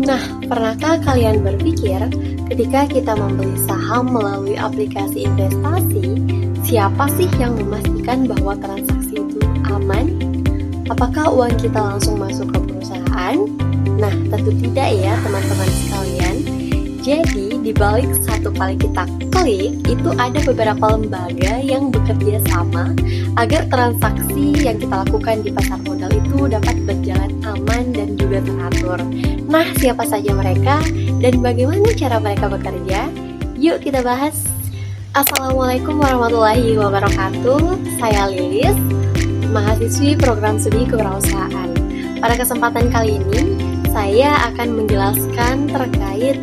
Nah, pernahkah kalian berpikir ketika kita membeli saham melalui aplikasi investasi, siapa sih yang memastikan bahwa transaksi itu aman? Apakah uang kita langsung masuk ke perusahaan? Nah, tentu tidak ya teman-teman sekalian. Jadi, di balik satu kali kita klik, itu ada beberapa lembaga yang bekerja sama agar transaksi yang kita lakukan di pasar modal itu dapat berjalan aman dan juga teratur. Nah, siapa saja mereka dan bagaimana cara mereka bekerja? Yuk kita bahas. Assalamualaikum warahmatullahi wabarakatuh. Saya Lilis, mahasiswi program studi kewirausahaan. Pada kesempatan kali ini, saya akan menjelaskan terkait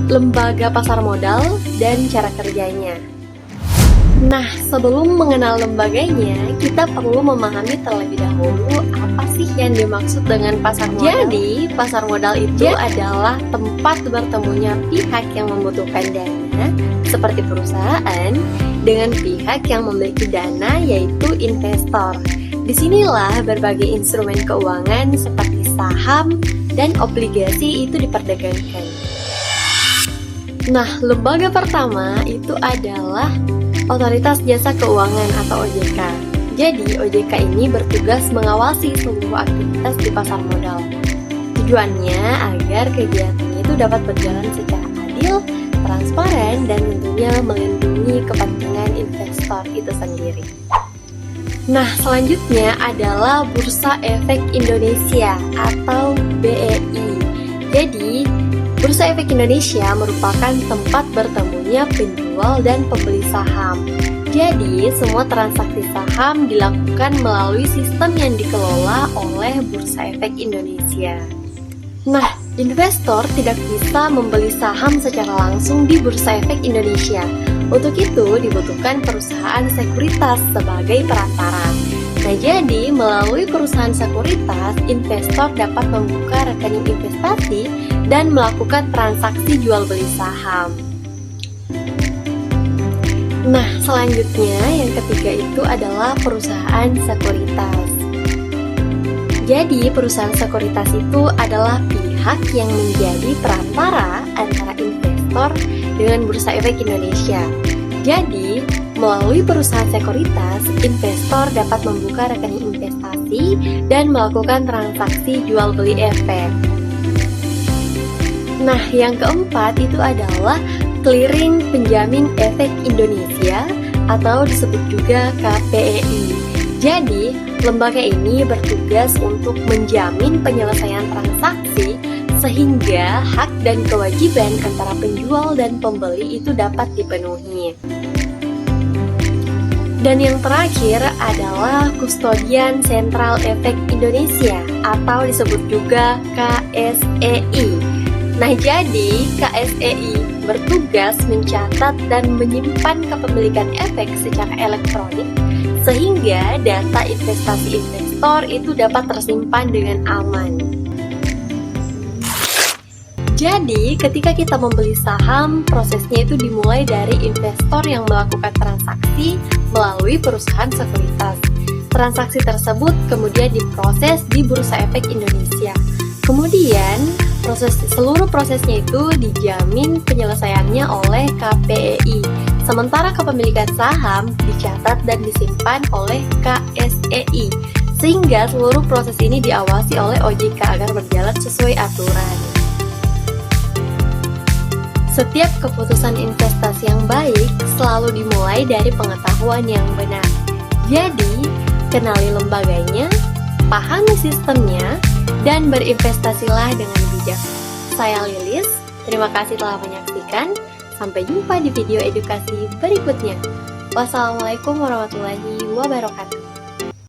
lembaga pasar modal dan cara kerjanya. Nah, sebelum mengenal lembaganya, kita perlu memahami terlebih dahulu apa sih yang dimaksud dengan pasar modal. Jadi, pasar modal itu adalah tempat bertemunya pihak yang membutuhkan dana, seperti perusahaan, dengan pihak yang memiliki dana, yaitu investor. Disinilah berbagai instrumen keuangan seperti saham dan obligasi itu diperdagangkan. Nah, lembaga pertama itu adalah Otoritas Jasa Keuangan atau OJK. Jadi, OJK ini bertugas mengawasi seluruh aktivitas di pasar modal. Tujuannya agar kegiatannya itu dapat berjalan secara adil, transparan, dan tentunya melindungi kepentingan investor itu sendiri. Nah, selanjutnya adalah Bursa Efek Indonesia atau BEI. Jadi, Bursa Efek Indonesia merupakan tempat bertemunya penjual dan pembeli saham. Jadi, semua transaksi saham dilakukan melalui sistem yang dikelola oleh Bursa Efek Indonesia. Nah, investor tidak bisa membeli saham secara langsung di Bursa Efek Indonesia. Untuk itu, dibutuhkan perusahaan sekuritas sebagai perantara. Nah, jadi melalui perusahaan sekuritas, investor dapat membuka rekening investasi dan melakukan transaksi jual beli saham. Nah, selanjutnya yang ketiga itu adalah perusahaan sekuritas. Jadi, perusahaan sekuritas itu adalah pihak yang menjadi perantara antara investor dengan Bursa Efek Indonesia. Jadi, melalui perusahaan sekuritas, investor dapat membuka rekening investasi dan melakukan transaksi jual beli efek. Nah, yang keempat itu adalah Clearing Penjamin Efek Indonesia atau disebut juga KPEI. Jadi, lembaga ini bertugas untuk menjamin penyelesaian transaksi sehingga hak dan kewajiban antara penjual dan pembeli itu dapat dipenuhi. Dan yang terakhir adalah Kustodian Sentral Efek Indonesia atau disebut juga KSEI. Nah, jadi KSEI bertugas mencatat dan menyimpan kepemilikan efek secara elektronik sehingga data investasi investor itu dapat tersimpan dengan aman. Jadi, ketika kita membeli saham, prosesnya itu dimulai dari investor yang melakukan transaksi melalui perusahaan sekuritas. Transaksi tersebut kemudian diproses di Bursa Efek Indonesia. Kemudian, seluruh prosesnya itu dijamin penyelesaiannya oleh KPEI. Sementara kepemilikan saham dicatat dan disimpan oleh KSEI. Sehingga seluruh proses ini diawasi oleh OJK agar berjalan sesuai aturan. Setiap keputusan investasi yang baik selalu dimulai dari pengetahuan yang benar. Jadi, kenali lembaganya, pahami sistemnya, dan berinvestasilah dengan bijak. Saya Lilis, terima kasih telah menyaksikan. Sampai jumpa di video edukasi berikutnya. Wassalamualaikum warahmatullahi wabarakatuh.